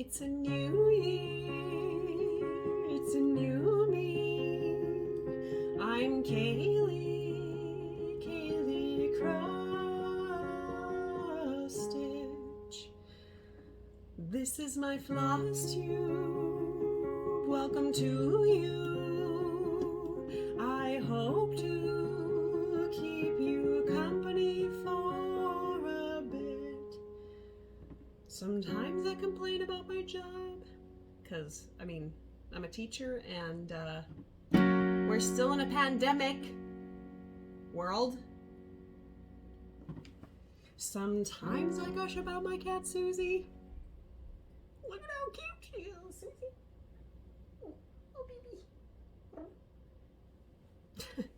It's a new year, it's a new me. I'm Kaylee, Kaylee Cross-Stitch. This is my Flosstube, welcome to you. I hope to keep you company for a bit. Sometimes I complain about my job, because, I'm a teacher and we're still in a pandemic world. Sometimes I gush about my cat, Susie. Look at how cute she is, Susie. Oh, baby.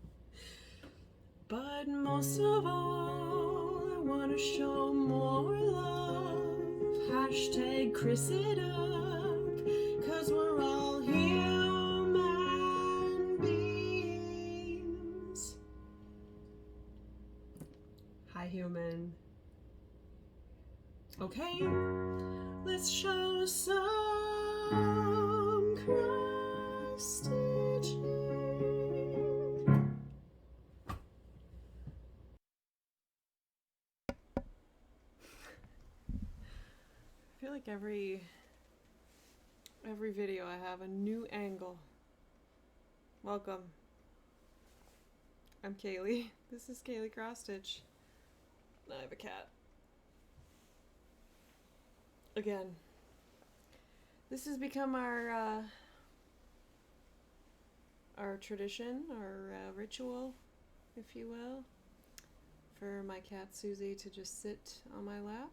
But most of all, I want to show more love. Hashtag Chris it up, 'cause we're all human beings. Hi, human. Okay, let's show some cross-stitching. I feel like every video I have a new angle. Welcome. I'm Kaylee. This is Kaylee Cross-Stitch. I have a cat. Again, this has become our tradition, our ritual, if you will, for my cat Susie to just sit on my lap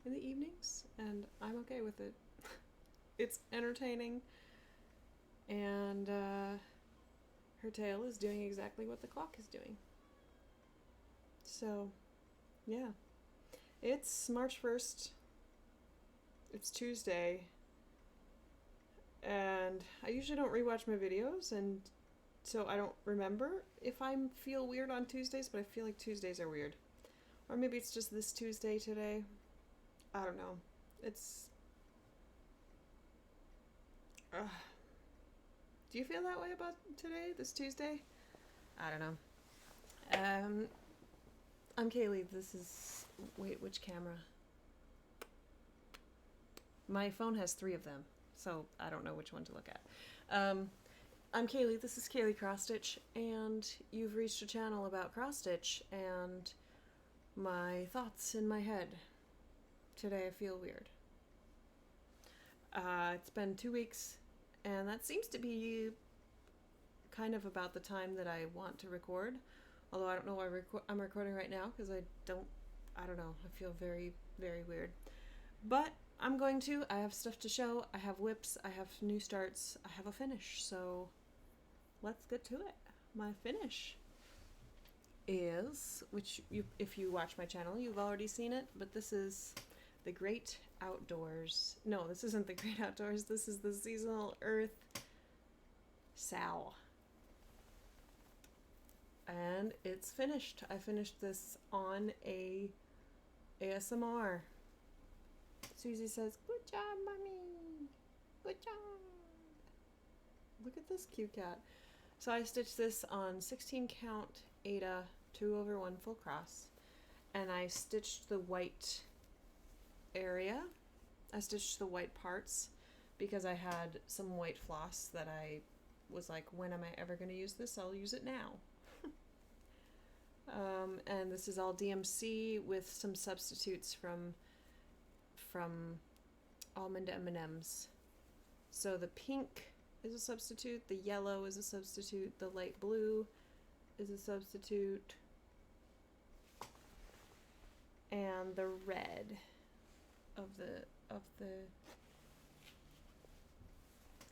in the evenings, and I'm okay with it. It's entertaining, and her tail is doing exactly what the clock is doing. So, yeah. It's March 1st. It's Tuesday, and I usually don't rewatch my videos, and so I don't remember if I feel weird on Tuesdays, but I feel like Tuesdays are weird. Or maybe it's just this Tuesday today. I don't know. It's... Do you feel that way about today, this Tuesday? I don't know. I'm Kaylee. This is... Wait, which camera? My phone has 3 of them, so I don't know which one to look at. I'm Kaylee. This is Kaylee Cross-Stitch, and you've reached a channel about cross-stitch and my thoughts in my head. Today I feel weird. It's been 2 weeks, and that seems to be kind of about the time that I want to record. Although I don't know why I'm recording right now, because I don't know. I feel very, very weird. But I'm going to. I have stuff to show. I have whips. I have new starts. I have a finish. So let's get to it. My finish is, which if you watch my channel, you've already seen it, but this is the Great Outdoors. No, this isn't the Great Outdoors. This is the Seasonal Earth Sow. And it's finished. I finished this on a ASMR. Susie says, "Good job, mommy. Good job." Look at this cute cat. So I stitched this on 16 count Aida 2/1 full cross, and I stitched the white area. I stitched the white parts because I had some white floss that I was like, when am I ever going to use this? I'll use it now. And this is all DMC with some substitutes from Almond M&Ms. So the pink is a substitute, the yellow is a substitute, the light blue is a substitute, and the red of the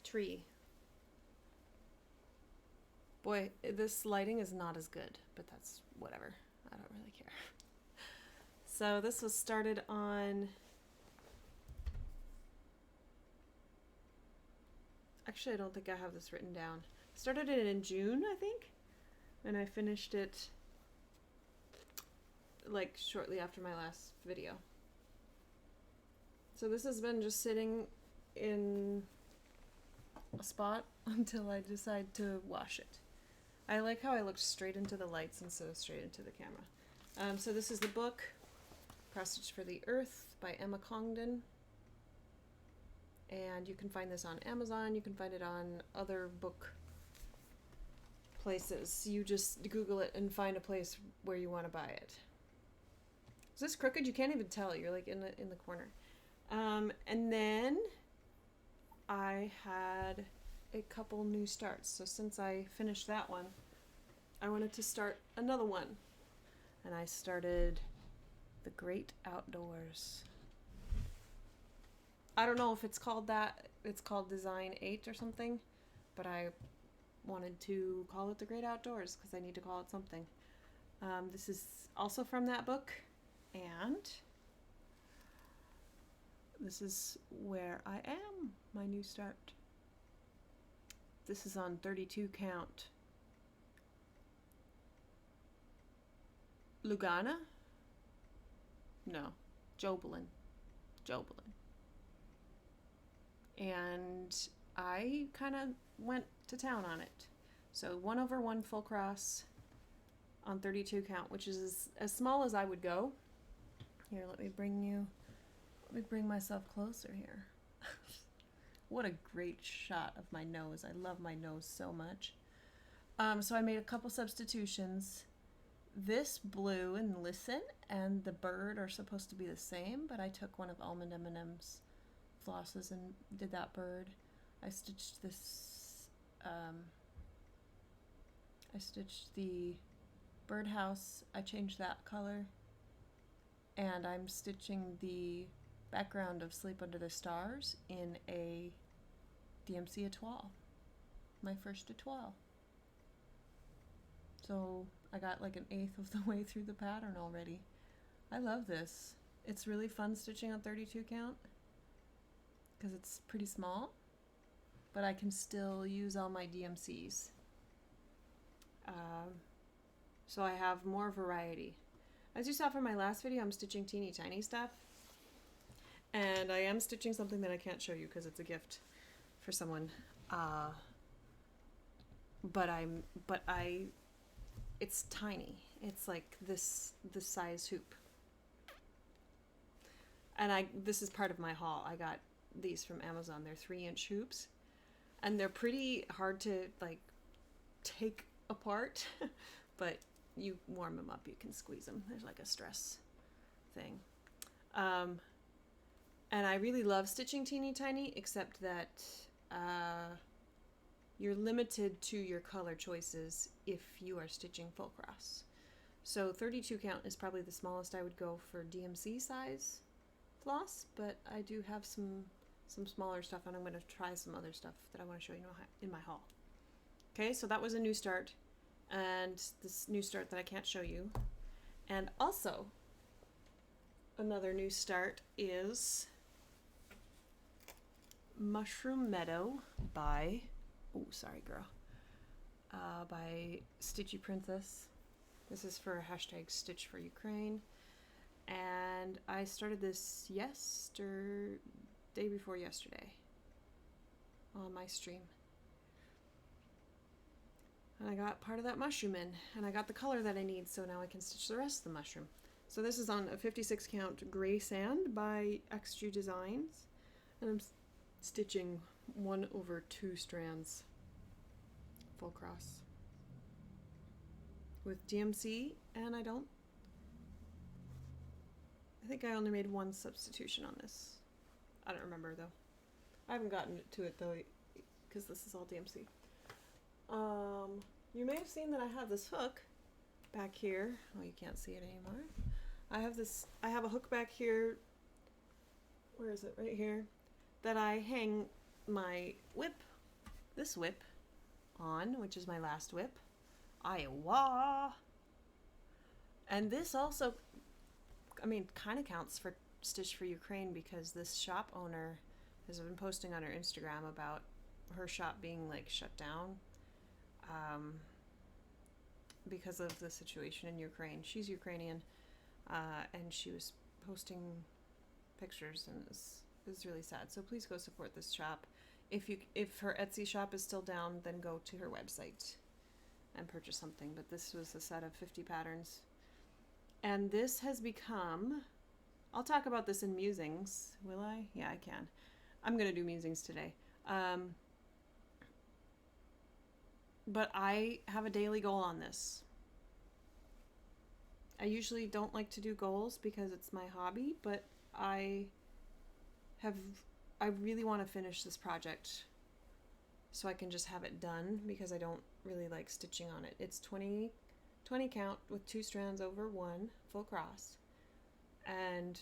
tree. Boy, this lighting is not as good, but that's whatever. I don't really care. So this was started on... Actually, I don't think I have this written down. Started it in June, I think, and I finished it like shortly after my last video. So this has been just sitting in a spot until I decide to wash it. I like how I look straight into the lights instead of straight into the camera. So this is the book, Cross-Stitch for the Earth by Emma Congdon. And you can find this on Amazon. You can find it on other book places. You just Google it and find a place where you want to buy it. Is this crooked? You can't even tell. You're like in the corner. And then I had a couple new starts. So since I finished that one, I wanted to start another one. And I started The Great Outdoors. I don't know if it's called that. It's called Design 8 or something. But I wanted to call it The Great Outdoors because I need to call it something. This is also from that book. And this is where I am, my new start. This is on 32 count. Lugana? No, Jobelin. And I kind of went to town on it. So 1/1 full cross on 32 count, which is as small as I would go. Here, let me bring myself closer here. What a great shot of my nose. I love my nose so much. So I made a couple substitutions. This blue and Listen and the bird are supposed to be the same, but I took one of Almond M&M's flosses and did that bird. I stitched this, I stitched the birdhouse. I changed that color. And I'm stitching the background of Sleep Under the Stars in a DMC étoile. My first étoile. So I got like 1/8 of the way through the pattern already. I love this. It's really fun stitching on 32 count because it's pretty small, but I can still use all my DMCs. So I have more variety. As you saw from my last video, I'm stitching teeny tiny stuff. And I am stitching something that I can't show you because it's a gift for someone. It's tiny. It's like this size hoop. And this is part of my haul. I got these from Amazon. They're 3-inch hoops. And they're pretty hard to like take apart, but you warm them up, you can squeeze them. There's like a stress thing. And I really love stitching teeny tiny, except that you're limited to your color choices if you are stitching full cross. So 32 count is probably the smallest I would go for DMC size floss, but I do have some smaller stuff, and I'm going to try some other stuff that I want to show you in my haul. Okay, so that was a new start, and this new start that I can't show you. And also, another new start is Mushroom Meadow by, oh, sorry girl, by Stitchy Princess. This is for hashtag Stitch for Ukraine. And I started this day before yesterday on my stream. And I got part of that mushroom in, and I got the color that I need, so now I can stitch the rest of the mushroom. So this is on a 56 count gray sand by XG Designs, and I'm stitching 1/2 strands full cross with DMC, and I think I only made one substitution on this. I don't remember though. I haven't gotten to it though, because this is all DMC. You may have seen that I have this hook back here. Oh, you can't see it anymore. I have a hook back here. Where is it? Right here. That I hang my this whip on, which is my last whip. Iowa. And this also, I mean, kind of counts for Stitch for Ukraine, because this shop owner has been posting on her Instagram about her shop being like shut down because of the situation in Ukraine. She's Ukrainian, and she was posting pictures, and it's is really sad. So please go support this shop. If her Etsy shop is still down, then go to her website and purchase something. But this was a set of 50 patterns. And this has become, I'll talk about this in Musings. Will I? Yeah, I can. I'm going to do Musings today. But I have a daily goal on this. I usually don't like to do goals because it's my hobby, but I really want to finish this project so I can just have it done because I don't really like stitching on it. It's 20 count with 2 strands over 1 full cross. And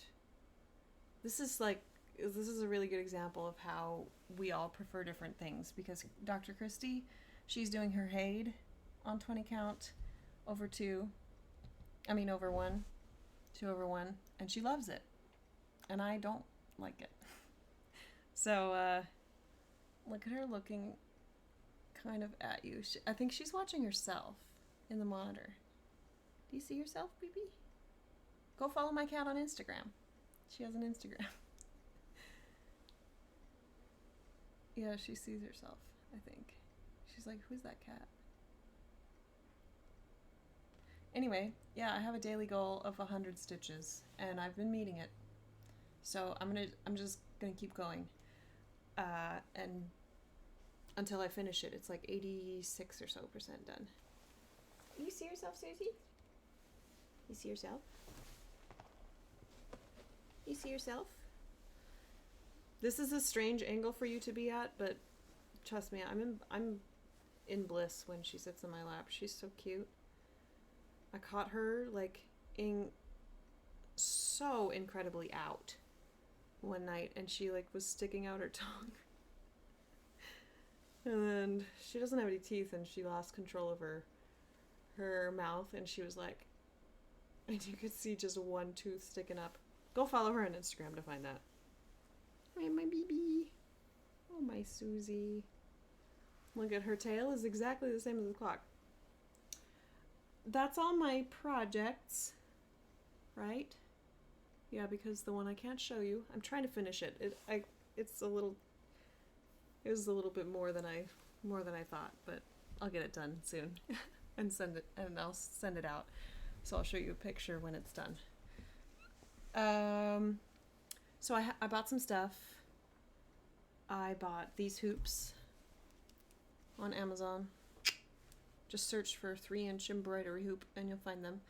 this is a really good example of how we all prefer different things, because Dr. Christie, she's doing her Haid on 20 count over 1, 2 over 1, and she loves it. And I don't like it. So, look at her looking kind of at you. I think she's watching herself in the monitor. Do you see yourself, baby? Go follow my cat on Instagram. She has an Instagram. Yeah, she sees herself, I think. She's like, who's that cat? Anyway, yeah, I have a daily goal of 100 stitches, and I've been meeting it. So I'm just gonna keep going. And until I finish it. It's like 86% or so done. You see yourself, Susie? You see yourself? You see yourself? This is a strange angle for you to be at, but trust me, I'm in bliss when she sits in my lap. She's so cute. I caught her like so incredibly out one night, and she like was sticking out her tongue. And she doesn't have any teeth, and she lost control of her mouth, and she was like, and you could see just one tooth sticking up. Go follow her on Instagram to find that. Hi, my baby. Oh, my Susie. Look at her tail is exactly the same as the clock. That's all my projects, right? Yeah, because the one I can't show you, I'm trying to finish it. It was a little bit more than I thought, but I'll get it done soon and I'll send it out. So I'll show you a picture when it's done. So I bought some stuff. I bought these hoops on Amazon. Just search for 3-inch embroidery hoop and you'll find them.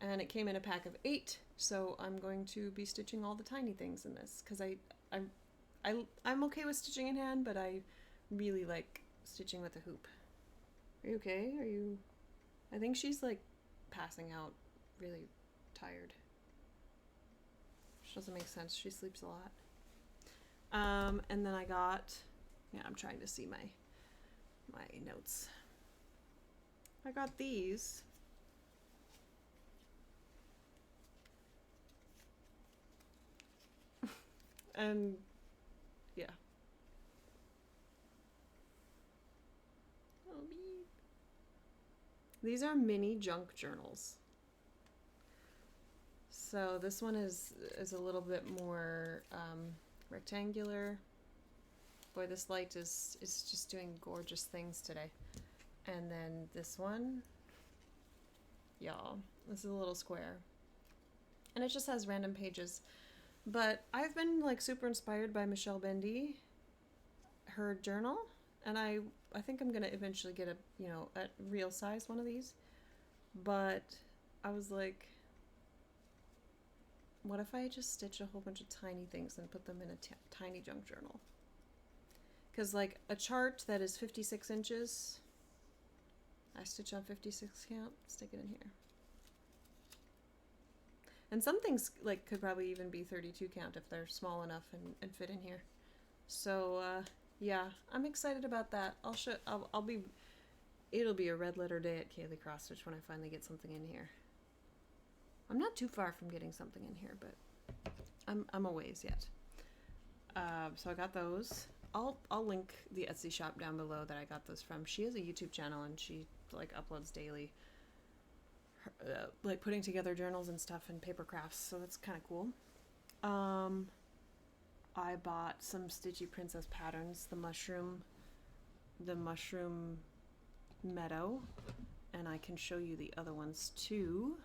And it came in a pack of 8, so I'm going to be stitching all the tiny things in this because I'm okay with stitching in hand, but I really like stitching with a hoop. Are you okay? I think she's like passing out, really tired. Which doesn't make sense. She sleeps a lot. And then I got, I'm trying to see my notes. I got these. And yeah. Oh, beep. These are mini junk journals. So this one is a little bit more rectangular. Boy, this light is just doing gorgeous things today. And then this one, y'all, this is a little square. And it just has random pages. But I've been like super inspired by Michelle Bendy, her journal, and I think I'm gonna eventually get a real size one of these. But I was like, what if I just stitch a whole bunch of tiny things and put them in a tiny junk journal? Because like a chart that is 56 inches, I stitch on 56 count, stick it in here. And some things like could probably even be 32 count if they're small enough and fit in here. So yeah, I'm excited about that. It'll be a red letter day at Kaylee Cross Stitch when I finally get something in here. I'm not too far from getting something in here, but I'm a ways yet. So I got those. I'll link the Etsy shop down below that I got those from. She has a YouTube channel and she like uploads daily, like putting together journals and stuff and paper crafts. So that's kind of cool. I bought some Stitchy Princess patterns, the mushroom meadow, and I can show you the other ones too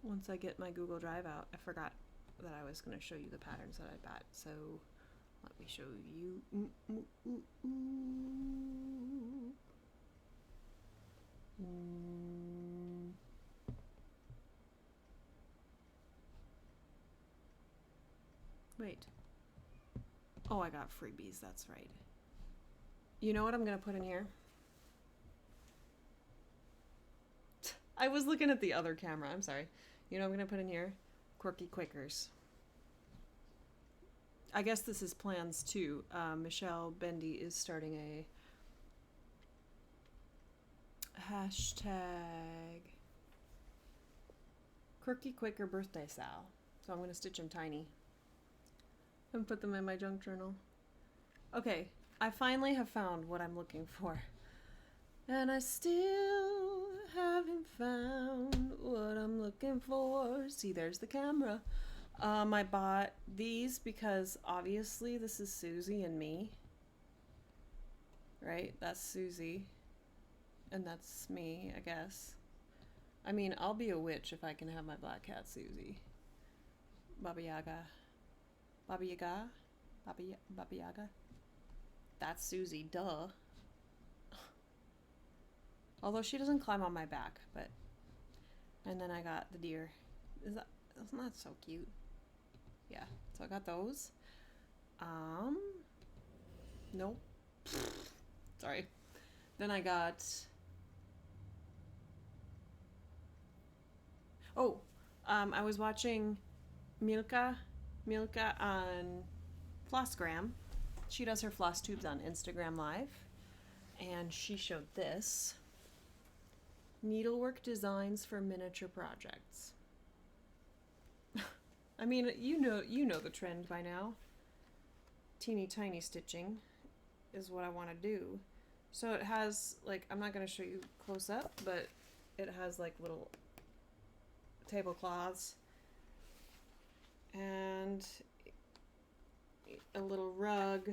once I get my Google Drive out. I forgot that I was going to show you the patterns that I bought, so let me show you. Wait. Oh, I got freebies, that's right. You know what I'm going to put in here? I was looking at the other camera, I'm sorry. You know what I'm going to put in here? Quirky Quakers. I guess this is plans too. Michelle Bendy is starting a hashtag Quirky Quaker birthday Sal. So I'm going to stitch them tiny and put them in my junk journal. Okay, I finally have found what I'm looking for. And I still haven't found what I'm looking for. See, there's the camera. I bought these because obviously this is Susie and me. Right? That's Susie. And that's me, I guess. I mean, I'll be a witch if I can have my black cat Susie. Baba Yaga. Baba Yaga? Baba Yaga? That's Susie, duh. Although she doesn't climb on my back, but... And then I got the deer. Isn't that so cute? Yeah, so I got those. Nope. Sorry. Then I got... Oh, I was watching Milka on Flossgram. She does her Flosstubes on Instagram Live. And she showed this. Needlework designs for miniature projects. I mean, you know the trend by now. Teeny tiny stitching is what I want to do. So it has, like, I'm not going to show you close up, but it has like little tablecloths and a little rug,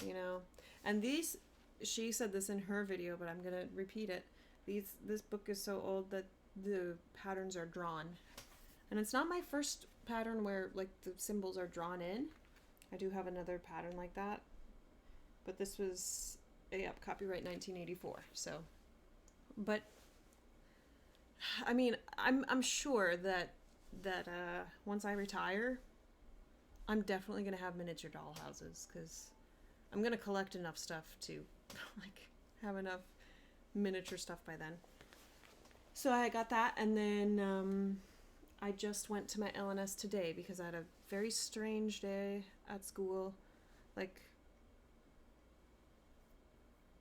you know. And these, she said this in her video, but I'm going to repeat it. This book is so old that the patterns are drawn. And it's not my first pattern where like the symbols are drawn in. I do have another pattern like that. But this was copyright 1984. So, but I mean, I'm sure that once I retire, I'm definitely going to have miniature doll houses because I'm going to collect enough stuff to like have enough miniature stuff by then. So I got that, and then I just went to my LNS today because I had a very strange day at school. Like,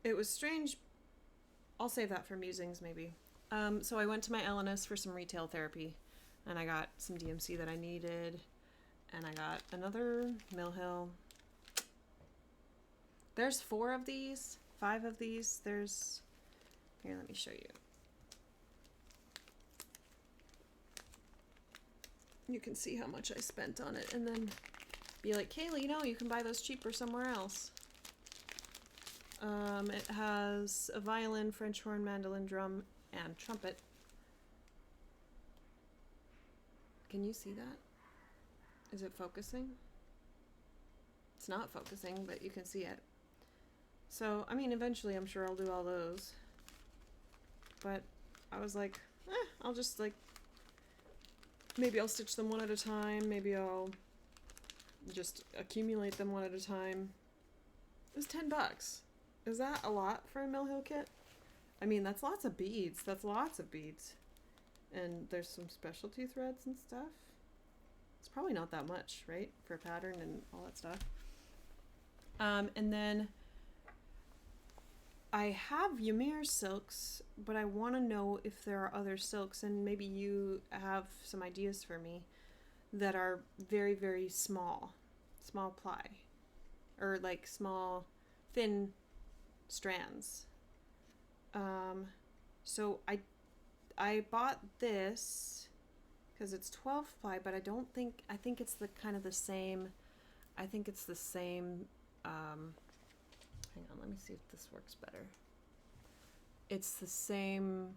it was strange. I'll save that for Musings maybe. So I went to my LNS for some retail therapy, and I got some DMC that I needed, and I got another Mill Hill. There's 5 of these. There's... Here, let me show you. You can see how much I spent on it, and then be like, Kaylee, no, you can buy those cheaper somewhere else. It has a violin, French horn, mandolin, drum, and trumpet. Can you see that? Is it focusing? It's not focusing, but you can see it. So, I mean, eventually I'm sure I'll do all those. But I was like, I'll just like, maybe I'll stitch them one at a time. Maybe I'll just accumulate them one at a time. It was $10. Is that a lot for a Mill Hill kit? I mean, that's lots of beads. And there's some specialty threads and stuff. It's probably not that much, right? For a pattern and all that stuff. And then I have Ymir silks, but I want to know if there are other silks, and maybe you have some ideas for me that are very, very small ply, or like small, thin strands. So I bought this because it's 12 ply, but I think it's the kind of the same I think it's the same, hang on, let me see if this works better. It's the same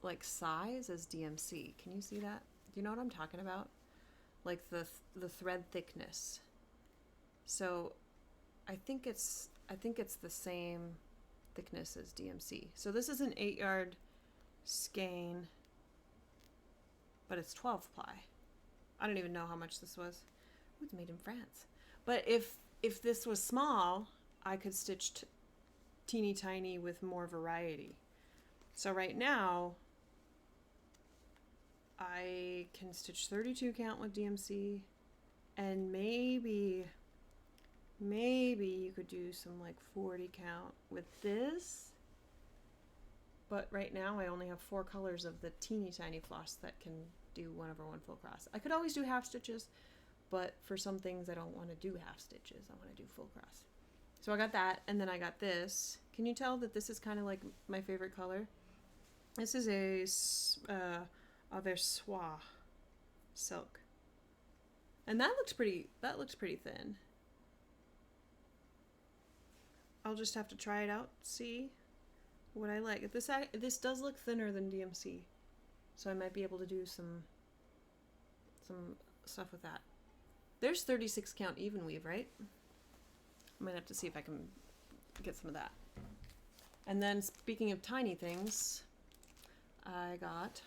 like size as DMC. Can you see that? Do you know what I'm talking about? Like the thread thickness. So I think it's the same thickness as DMC. So this is an 8-yard skein, but it's 12 ply. I don't even know how much this was. Ooh, it's made in France. But if this was small, I could stitch teeny tiny with more variety. So right now, I can stitch 32 count with DMC, and maybe you could do some like 40 count with this. But right now I only have 4 colors of the teeny tiny floss that can do 1/1 full cross. I could always do half stitches, but for some things I don't want to do half stitches. I want to do full cross. So I got that, and then I got this. Can you tell that this is kind of like my favorite color? This is a Versoix silk, and that looks pretty thin. I'll just have to try it out, see what I like. This does look thinner than DMC, so I might be able to do some stuff with that. There's 36 count even weave, right? I might have to see if I can get some of that. And then speaking of tiny things, I got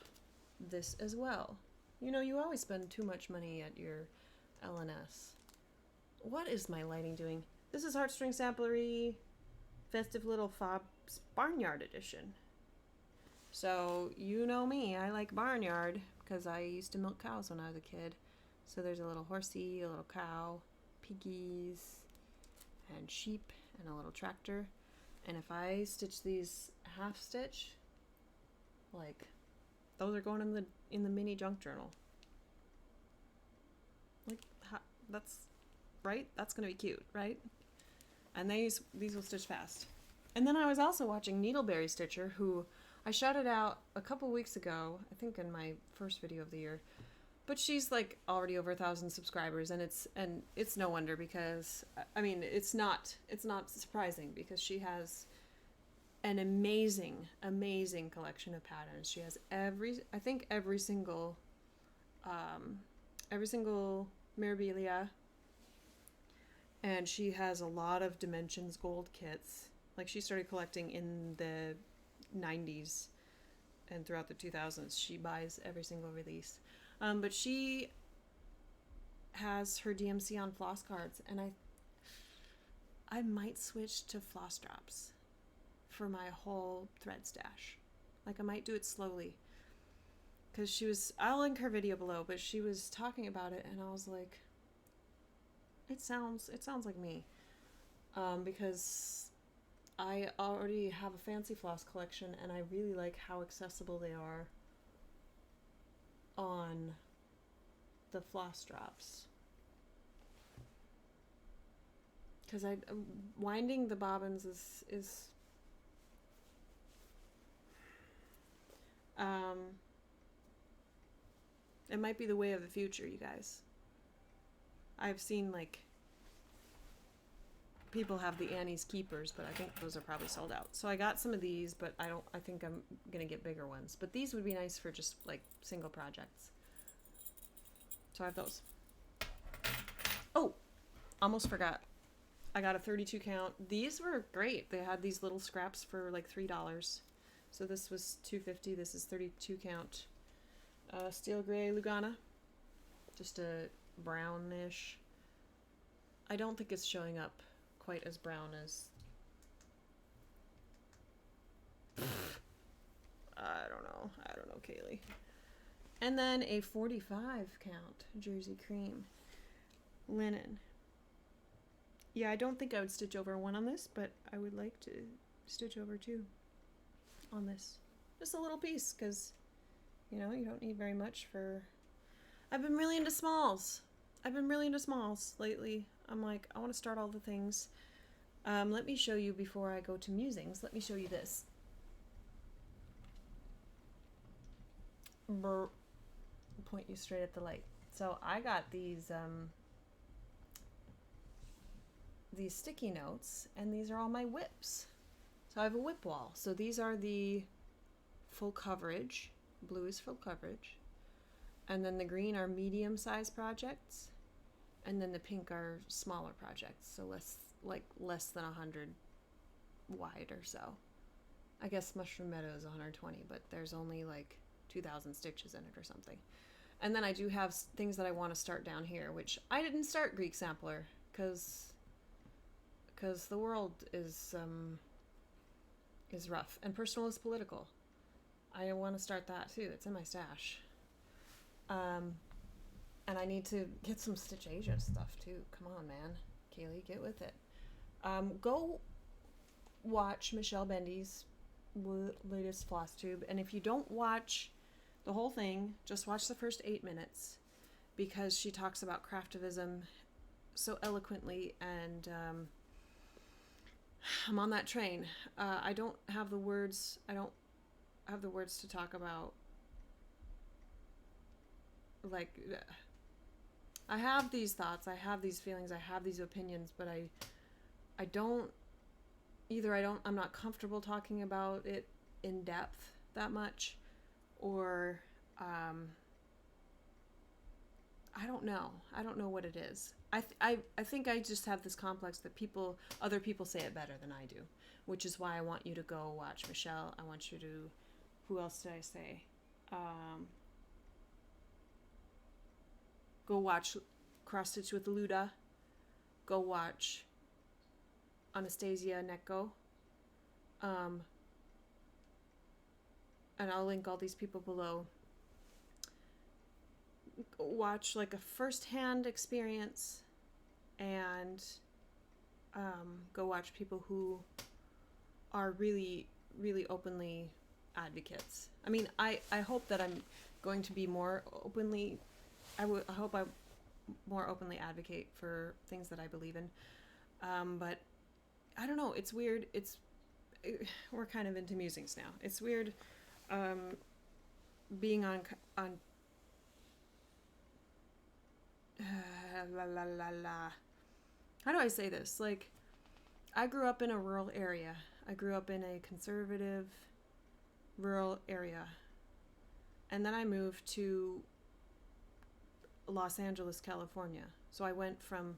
this as well. You know, you always spend too much money at your LNS. What is my lighting doing? This is Heartstring Samplery Festive Little Fobs Barnyard Edition. So, you know me, I like barnyard because I used to milk cows when I was a kid. So there's a little horsey, a little cow, piggies, and sheep, and a little tractor. And if I stitch these half stitch, like, those are going in the mini junk journal. Like, that's right. That's gonna be cute, right? And these will stitch fast. And then I was also watching Needleberry Stitcher, who I shouted out a couple weeks ago, I think in my first video of the year. But she's like already over 1,000 subscribers, and it's no wonder, because I mean it's not surprising, because she has an amazing collection of patterns. She has every single Mirabilia, and she has a lot of Dimensions gold kits. Like, she started collecting in the 90s, and throughout the 2000s she buys every single release. But she has her DMC on floss cards, and I might switch to floss drops for my whole thread stash. Like, I might do it slowly, because I'll link her video below, but she was talking about it, and I was like, it sounds like me, because I already have a fancy floss collection, and I really like how accessible they are on the floss drops. Because winding the bobbins is it might be the way of the future, you guys. I've seen, like, people have the Annie's Keepers, but I think those are probably sold out. So I got some of these, but I think I'm gonna get bigger ones. But these would be nice for just like single projects. So I have those. Oh, almost forgot. I got a 32 count. These were great. They had these little scraps for like $3. So this was $2.50. This is 32 count. Steel gray Lugana. Just a brownish. I don't think it's showing up quite as brown as, I don't know, Kaylee. And then a 45 count Jersey Cream linen. Yeah, I don't think I would stitch over one on this, but I would like to stitch over two on this. Just a little piece, because, you know, you don't need very much for... I've been really into smalls. Lately. I'm like, I want to start all the things. Let me show you, before I go to Musings, let me show you this. Point you straight at the light. So I got these sticky notes, and these are all my whips. So I have a whip wall. So these are the full coverage. Blue is full coverage. And then the green are medium-sized projects. And then the pink are smaller projects. So less than 100 wide or so. I guess Mushroom Meadow is 120, but there's only like 2,000 stitches in it or something. And then I do have things that I want to start down here, which I didn't start Greek Sampler because the world is rough and personal is political. I want to start that too. It's in my stash. And I need to get some Stitch Asia stuff too. Come on, man. Kaylee, get with it. Go watch Michelle Bendy's latest Flosstube. And if you don't watch the whole thing, just watch the first 8 minutes, because she talks about craftivism so eloquently, and I'm on that train. I don't have the words to talk about, like, I have these thoughts, I have these feelings, I have these opinions, but I'm not comfortable talking about it in depth that much, or I don't know what it is. I think I just have this complex that other people say it better than I do, which is why I want you to go watch Michelle. I want you to, who else did I say? Go watch Cross Stitch with Luda. Go watch Anastasia Neko. And I'll link all these people below. Watch like a first-hand experience, and go watch people who are really, really openly advocates. I mean, I hope that I'm going to be more openly, I hope I more openly advocate for things that I believe in. But I don't know, it's weird. We're kind of into musings now. It's weird being on how do I say this? Like, I grew up in a rural area. I grew up in a conservative rural area. And then I moved to Los Angeles, California. So I went from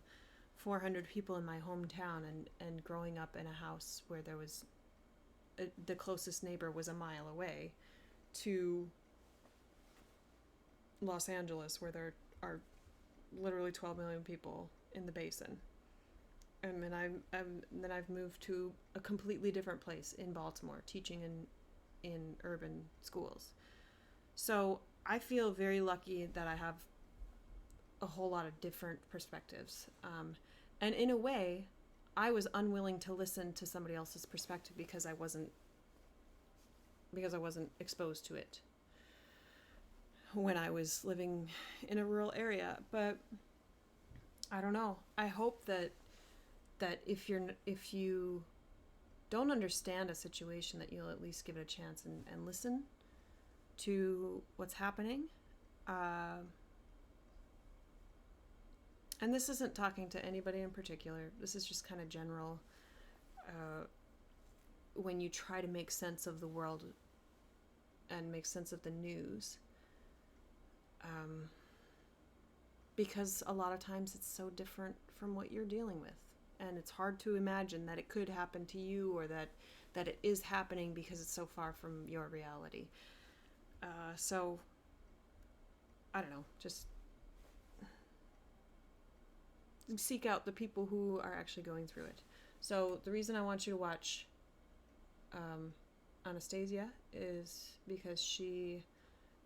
400 people in my hometown and growing up in a house where there was the closest neighbor was a mile away, to Los Angeles, where there are literally 12 million people in the basin. And then I've moved to a completely different place in Baltimore, teaching in urban schools. So I feel very lucky that I have a whole lot of different perspectives. And in a way, I was unwilling to listen to somebody else's perspective because I wasn't exposed to it when I was living in a rural area. But I don't know. I hope that if you don't understand a situation, that you'll at least give it a chance and listen to what's happening. And this isn't talking to anybody in particular. This is just kind of general. When you try to make sense of the world and make sense of the news, because a lot of times it's so different from what you're dealing with, and it's hard to imagine that it could happen to you, or that it is happening because it's so far from your reality. So I don't know, just seek out the people who are actually going through it. So the reason I want you to watch Anastasia is because she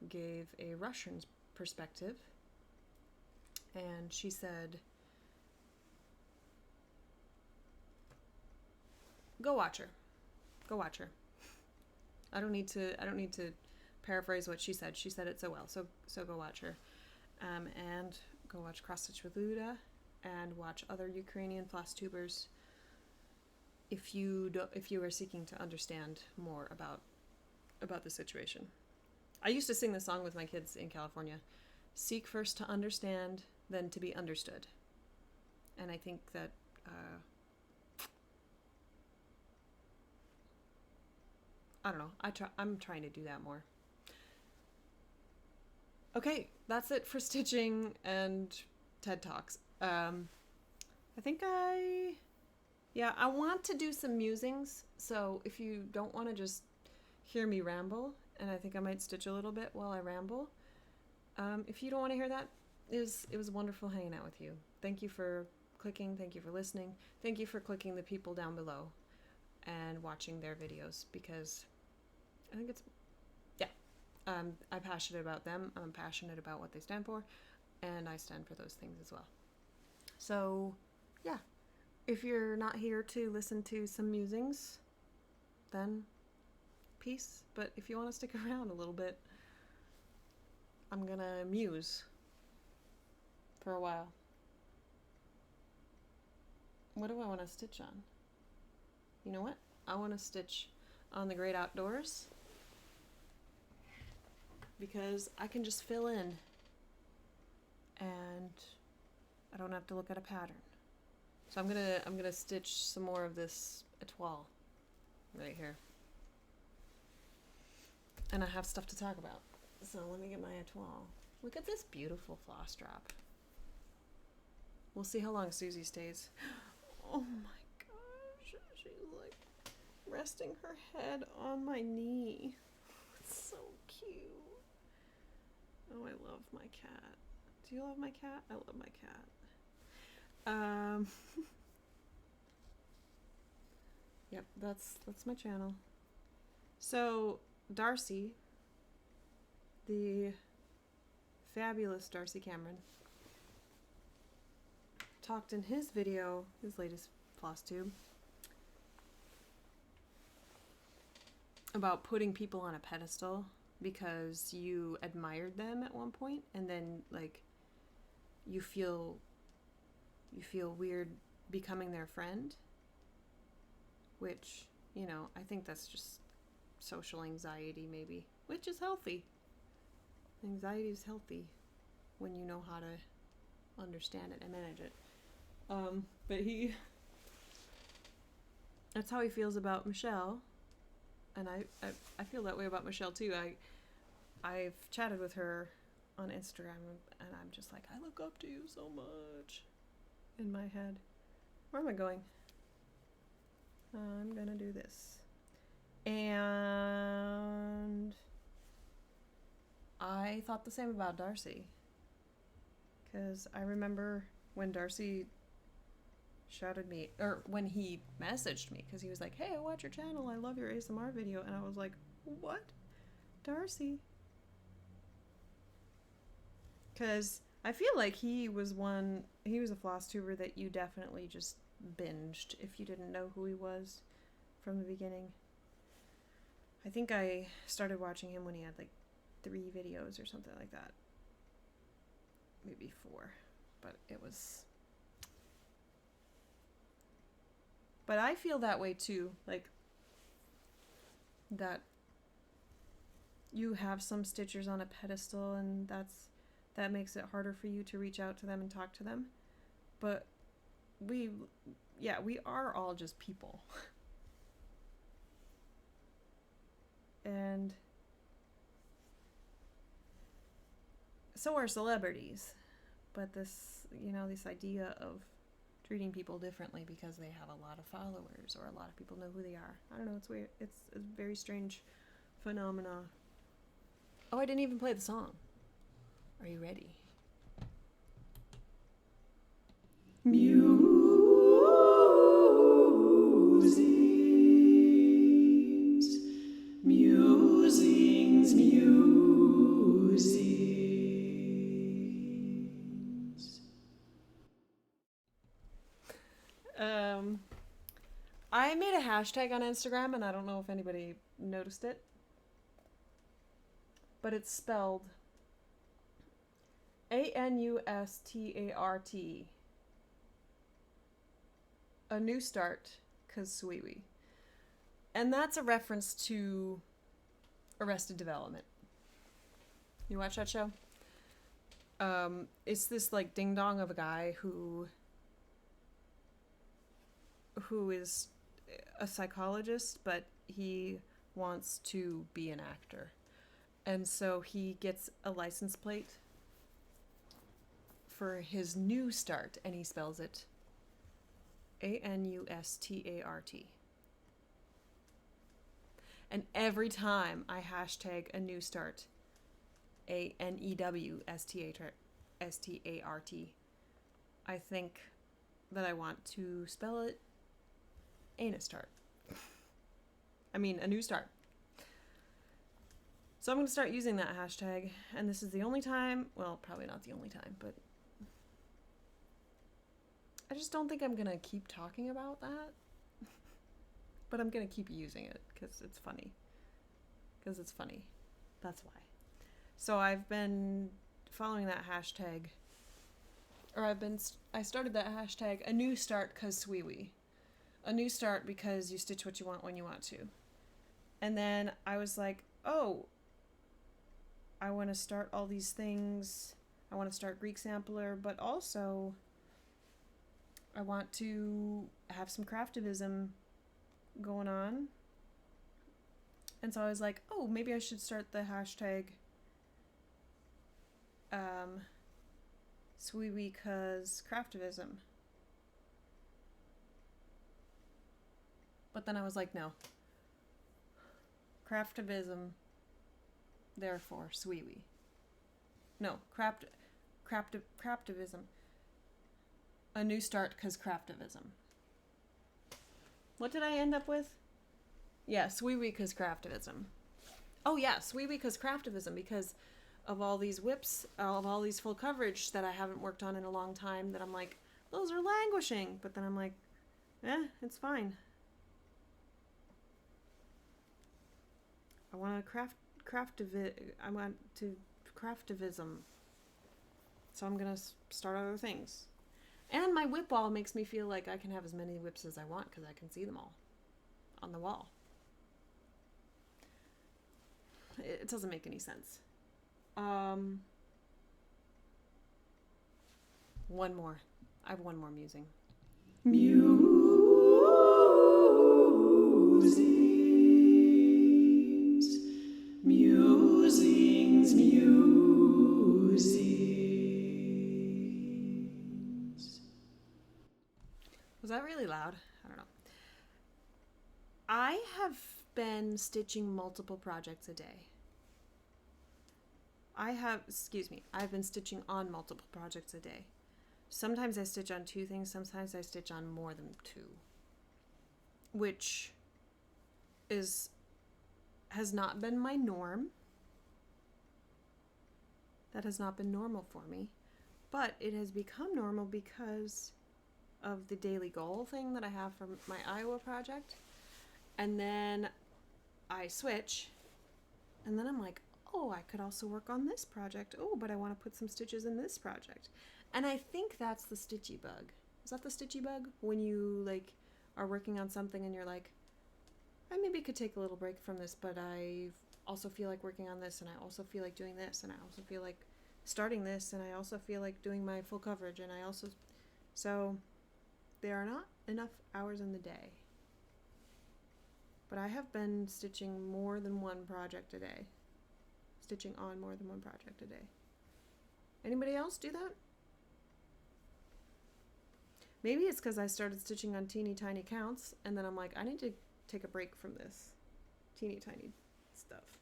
gave a Russian perspective, and she said, go watch her. I don't need to paraphrase what she said. She said it so well. So go watch her. And go watch Cross Stitch with Luda, and watch other Ukrainian Flosstubers if you are seeking to understand more about the situation. I used to sing this song with my kids in California, seek first to understand, then to be understood. And I think that I don't know. I'm trying to do that more. Okay, that's it for stitching and TED Talks. I want to do some musings. So if you don't want to just hear me ramble, and I think I might stitch a little bit while I ramble. If you don't want to hear that, it was wonderful hanging out with you. Thank you for clicking. Thank you for listening. Thank you for clicking the people down below and watching their videos, because I think it's, I'm passionate about them. I'm passionate about what they stand for, and I stand for those things as well. So, yeah. If you're not here to listen to some musings, then peace. But if you want to stick around a little bit, I'm gonna muse for a while. What do I want to stitch on? You know what? I want to stitch on the great outdoors, because I can just fill in and I don't have to look at a pattern. So I'm gonna stitch some more of this etoile right here. And I have stuff to talk about. So let me get my etoile. Look at this beautiful floss drop. We'll see how long Susie stays. Oh my gosh, she's like resting her head on my knee. It's so cute. Oh, I love my cat. Do you love my cat? I love my cat. Yep, that's my channel. So Darcy, the fabulous Darcy Cameron, talked in his video, his latest Flosstube, about putting people on a pedestal because you admired them at one point, and then like you feel weird becoming their friend, which, you know, I think that's just social anxiety maybe, which is healthy. Anxiety is healthy when you know how to understand it and manage it. But that's how he feels about Michelle, and I feel that way about Michelle too. I've chatted with her on Instagram, and I'm just like, I look up to you so much in my head. Where am I going? I'm gonna do this. And I thought the same about Darcy, because I remember when Darcy shouted me, or when he messaged me, because he was like, hey, I watch your channel, I love your ASMR video, and I was like, what? Darcy? Because I feel like he was a floss tuber that you definitely just binged if you didn't know who he was from the beginning. I think I started watching him when he had like 3 videos or something like that. Maybe 4, but it was... But I feel that way too, like that you have some stitchers on a pedestal, and that makes it harder for you to reach out to them and talk to them. But we are all just people. And so are celebrities. But this idea of treating people differently because they have a lot of followers or a lot of people know who they are. I don't know, it's weird. It's a very strange phenomena. Oh, I didn't even play the song. Are you ready? Musings, musings, musings. I made a hashtag on Instagram, and I don't know if anybody noticed it, but it's spelled ANUSTART. A new start, Kaswiwi. And that's a reference to Arrested Development. You watch that show? It's this like ding dong of a guy who is a psychologist, but he wants to be an actor. And so he gets a license plate for his new start, and he spells it ANUSTART. And every time I hashtag a new start, ANEWSTART, I think that I want to spell it Anustart. I mean, a new start. So I'm going to start using that hashtag, and this is the only time, well, probably not the only time, but I just don't think I'm going to keep talking about that. But I'm going to keep using it because it's funny. That's why. So I've been following that hashtag, or I started that hashtag, a new start cause sweewee. A new start because you stitch what you want when you want to. And then I was like, oh, I want to start all these things. I want to start Greek Sampler, but also I want to have some craftivism going on. And so I was like, oh, maybe I should start the hashtag sweewee cause craftivism. But then I was like, no. Craftivism, therefore sweewee. No, craftivism. A new start cause craftivism. What did I end up with? Yeah, sweewee cause craftivism. Oh yeah, sweewee cause craftivism, because of all these whips, of all these full coverage that I haven't worked on in a long time, that I'm like, those are languishing. But then I'm like, it's fine. I want to I want to craftivism. So I'm going to start other things. And my whip wall makes me feel like I can have as many whips as I want because I can see them all on the wall. It doesn't make any sense. One more. I have one more musing. Musings. Was that really loud? I don't know. I have been stitching multiple projects a day. I've been stitching on multiple projects a day. Sometimes I stitch on 2 things, sometimes I stitch on more than 2. Which has not been my norm. That has not been normal for me. But it has become normal because of the daily goal thing that I have for my Iowa project. And then I switch. And then I'm like, oh, I could also work on this project. Oh, but I want to put some stitches in this project. And I think that's the stitchy bug. Is that the stitchy bug? When you like are working on something and you're like, I maybe could take a little break from this, but I also feel like working on this, and I also feel like doing this, and I also feel like starting this, and I also feel like doing my full coverage, and I also... So there are not enough hours in the day. But I have been stitching more than one project a day. Stitching on more than one project a day. Anybody else do that? Maybe it's because I started stitching on teeny tiny counts, and then I'm like, I need to take a break from this teeny tiny stuff.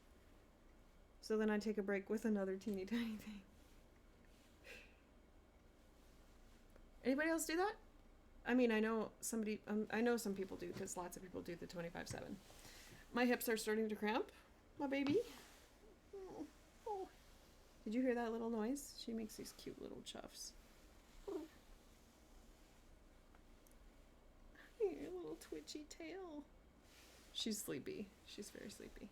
So then I take a break with another teeny tiny thing. Anybody else do that? I mean, I know some people do, because lots of people do the 25/7. My hips are starting to cramp, my baby. Oh. Did you hear that little noise? She makes these cute little chuffs. Oh. Your little twitchy tail. She's sleepy. She's very sleepy.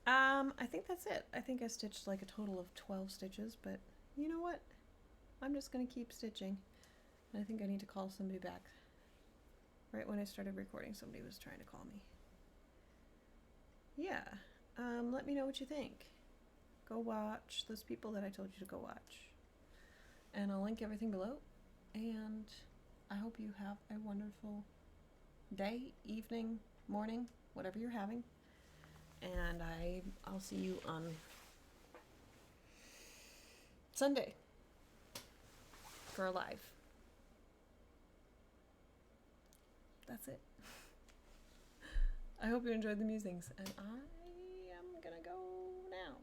I think that's it. I think I stitched like a total of 12 stitches, but you know what? I'm just going to keep stitching. And I think I need to call somebody back. Right when I started recording, somebody was trying to call me. Yeah. Let me know what you think. Go watch those people that I told you to go watch. And I'll link everything below. And I hope you have a wonderful day, evening, morning, whatever you're having. And I'll see you on Sunday for a live. That's it. I hope you enjoyed the musings, and I am gonna go now.